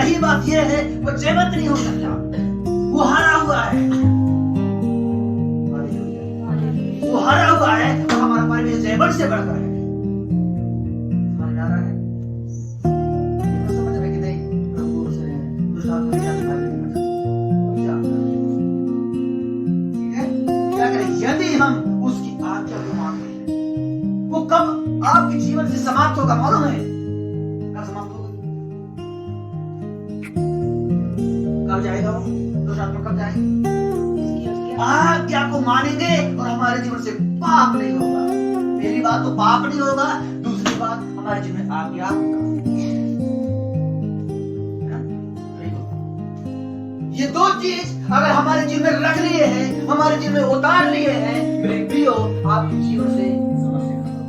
सही बात यह है वो जयवंत नहीं हो सकता, वो हारा हुआ है, वो हारा हुआ है और हमारा परमेश्वर जयवंत से बढ़कर है। समझ में आ रहा है? समझ रहे कि नहीं? प्रभु से दुष्ट आत्मा के साथ बात नहीं करना। ठीक है? क्या करें? यदि हम उसकी आज्ञा को मानते हैं, वो कब आपके जीवन से समाप्त होगा मालूम है? कब समाप्त होगा? कब जाएगा वो दुष्ट आत्मा? कब जाएगी? आज्ञा को मानेंगे और हमारे जीवन से पाप नहीं होगा। पहली बात तो पाप नहीं होगा, दूसरी बात हमारे जीवन में आज्ञा होगा। ये दो चीज अगर हमारे जीवन में रख लिए हैं, हमारे जीवन में उतार लिए हैं, मेरे प्रियो, आपके जीवन से समस्या खत्म।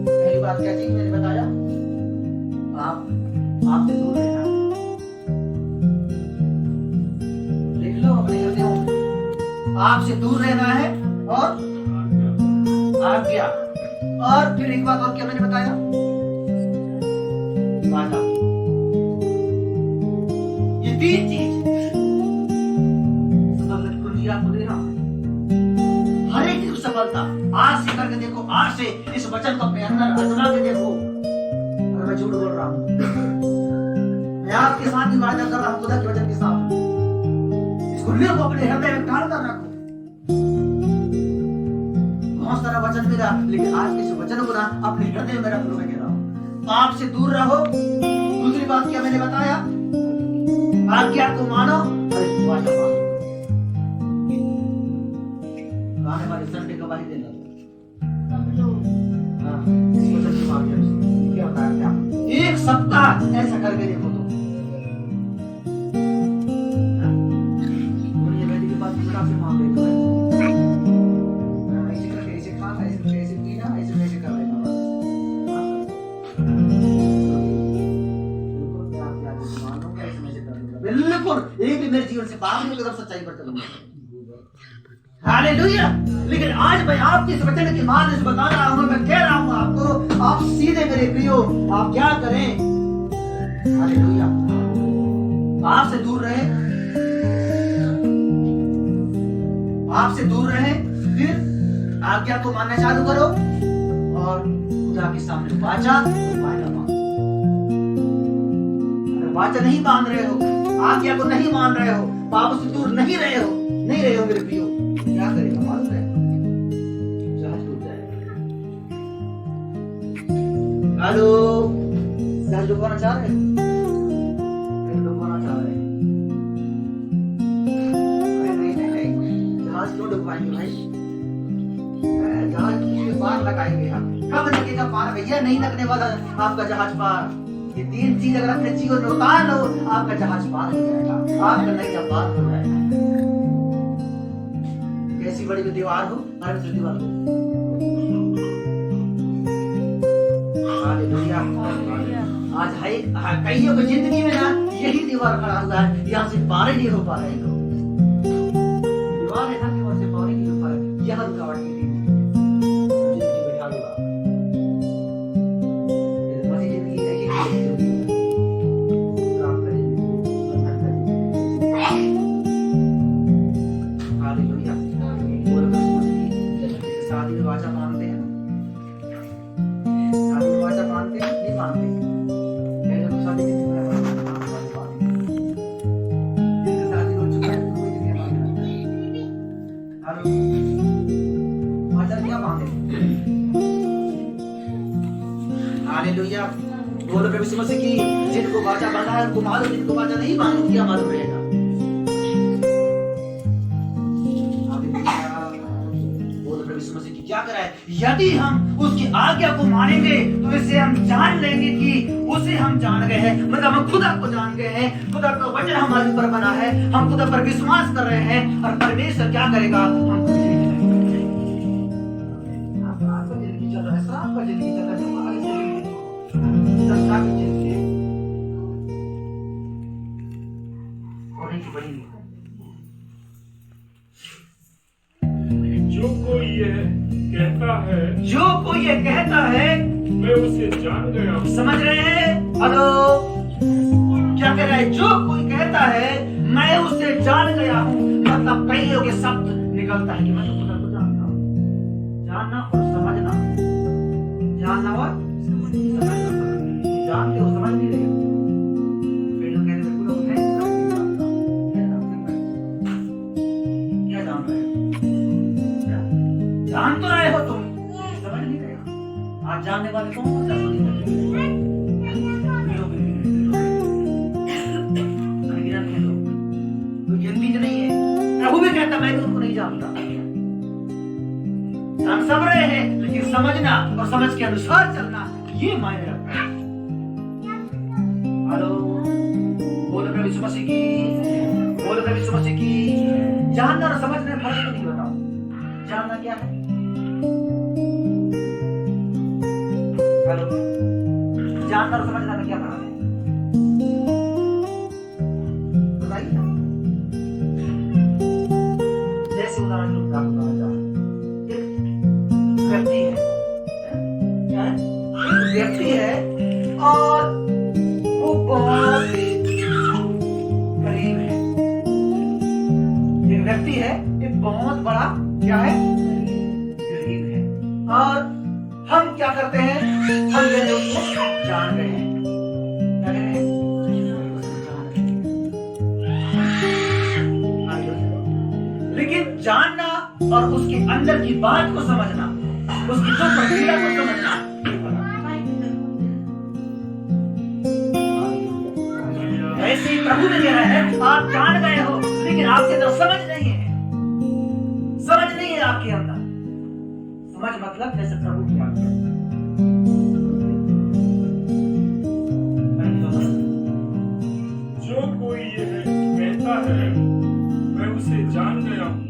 पहली बात क्या चीज मैंने बताया? आपसे दूर रहना। लिख लो अपने हृदय में, आपसे दूर रहना है और आज्ञा। और फिर एक बात और क्या मैंने बताया? वादा। ये तीन चीज सफलता आपको दे रहा हूं। हर एक चीज सफलता आज से करके देखो, आज से इस वचन को अपने अंदर आजमा के देखो। अगर मैं झूठ बोल रहा हूं, मैं आपके साथ भी वादा कर रहा हूं, खुदा के वचन के साथ। इसको लिखो, अपने हृदय में डाल कर रखो। बहुत सारा वचन मिला, लेकिन आज के इस वचन को ना अपने हृदय में रख लो। मैं कह रहा हूं पाप से दूर रहो। दूसरी बात क्या मैंने बताया? आज्ञा को मानो और वादा मानो। आने वाले संडे का वाही देना। हाँ, इस वचन के माध्यम से क्या बताया? क्या एक सप्ताह ऐसा करके देखो तो ये वैदिक के पास बड़ा से मामले तो है। ऐसे करके ऐसे खाना, ऐसे ऐसे पीना, ऐसे ऐसे कर लेना बस। बिल्कुल एक भी मेरे जीवन से बाहर नहीं, एकदम सच्चाई पर चलूंगा। हालेलुया। लेकिन आज मैं आपके इस वचन के माध्यम से बता रहा हूं, मैं कह रहा हूं आपको, आप सीधे मेरे प्रियो, आप क्या करें? हालेलुया। आपसे दूर रहे, आपसे दूर रहे, फिर आज्ञा को मानना चालू करो और खुदा के सामने वाचा मानो। अगर वाचा नहीं बांध रहे हो, आज्ञा को नहीं मान रहे हो, पाप से दूर नहीं रहे हो मेरे प्रियो, क्या करेगा मालूम है? जहाज डूब जाएगा। हेलो, जहाज डूबना चाह रहे हैं? डूबना चाह रहे हैं? नहीं, जहाज क्यों डूबाएंगे भाई? जहाज के पार लगाएंगे हम। कब लगेगा पार भैया? नहीं लगने वाला आपका जहाज पार। ये तीन चीज अगर अपने जीवन में उतार लो, आपका जहाज पार हो जाएगा, आपका नैया पार हो जाएगा। कैसी बड़ी दीवार हो, हर दीवार हो। हालेलुया। आज कईयों की जिंदगी में ना यही दीवार खड़ा हुआ है, यहाँ से पार ही नहीं हो पा रहे लोग। दीवार है ना, दीवार से पार ही नहीं हो पा रहे, यह रुकावट की जिंदगी बैठा हुआ। वाचा मानते हैं, वाचा मानते हैं, नहीं मानते? शादी की शादी हो चुका है, कोई नहीं मानता। वाचा क्या मानते? हालेलुया। बोलो प्रभु यीशु मसीह की, जिनको वाचा बांधा है उनको मालूम, जिनको वाचा नहीं मालूम क्या मालूम रहेगा। क्या करा है? यदि हम उसकी आज्ञा को मानेंगे तो इसे हम जान लेंगे कि उसे हम जान गए हैं, मतलब हम खुदा को जान गए हैं, खुदा का वचन हमारे ऊपर बना है, हम खुदा पर विश्वास कर रहे हैं और परमेश्वर क्या करेगा? हम जिंदगी चल रहा है, आपका जिंदगी चल रहा है, जो कोई ये कहता है मैं उसे जान गया हूँ। समझ रहे हैं? हेलो, क्या कह रहा है? जो कोई कहता है मैं उसे जान गया हूँ, मतलब कई लोग ये शब्द निकलता है कि मैं तो खुदा को जानता हूँ। जानना और समझना, जानना और समझना, जानते हो समझ नहीं रहे हो। कई लोग कहते हैं खुदा को मैं नहीं जानता। क्या जान रहे हो? जान तो रहे हो तुम, समझ नहीं रहे हो। आज जानने वाले कौन सा नहीं है। प्रभु भी कहता मैं भी उनको नहीं जानता। जान सब रहे हैं, लेकिन समझना और समझ के अनुसार चलना ये मायने रखता है। हेलो, बोलो प्रभु यीशु मसीह की, बोलो प्रभु यीशु मसीह की। जानना और समझना फर्क नहीं बताओ। जानना क्या है? हेलो, जानना और समझना में क्या फर्क है? बताइए ना। जैसे उदाहरण लोग आपको बताना चाहूँ, एक व्यक्ति है, क्या है? एक व्यक्ति है और वो बहुत गरीब है। एक व्यक्ति है, एक बहुत बड़ा क्या है? गरीब है। और हम क्या करते हैं? हम कहते उसको जान गए हैं। क्या कह रहे हैं? लेकिन जानना और उसके अंदर की बात को समझना, उसकी तो प्रक्रिया को समझना, ऐसे ही प्रभु ने कह रहा है आप जान गए हो, लेकिन आपके अंदर समझ नहीं है। समझ नहीं है आपके अंदर। समझ मतलब जैसे प्रभु की आज्ञा। जो कोई ये कहता है मैं उसे जान गया हूँ,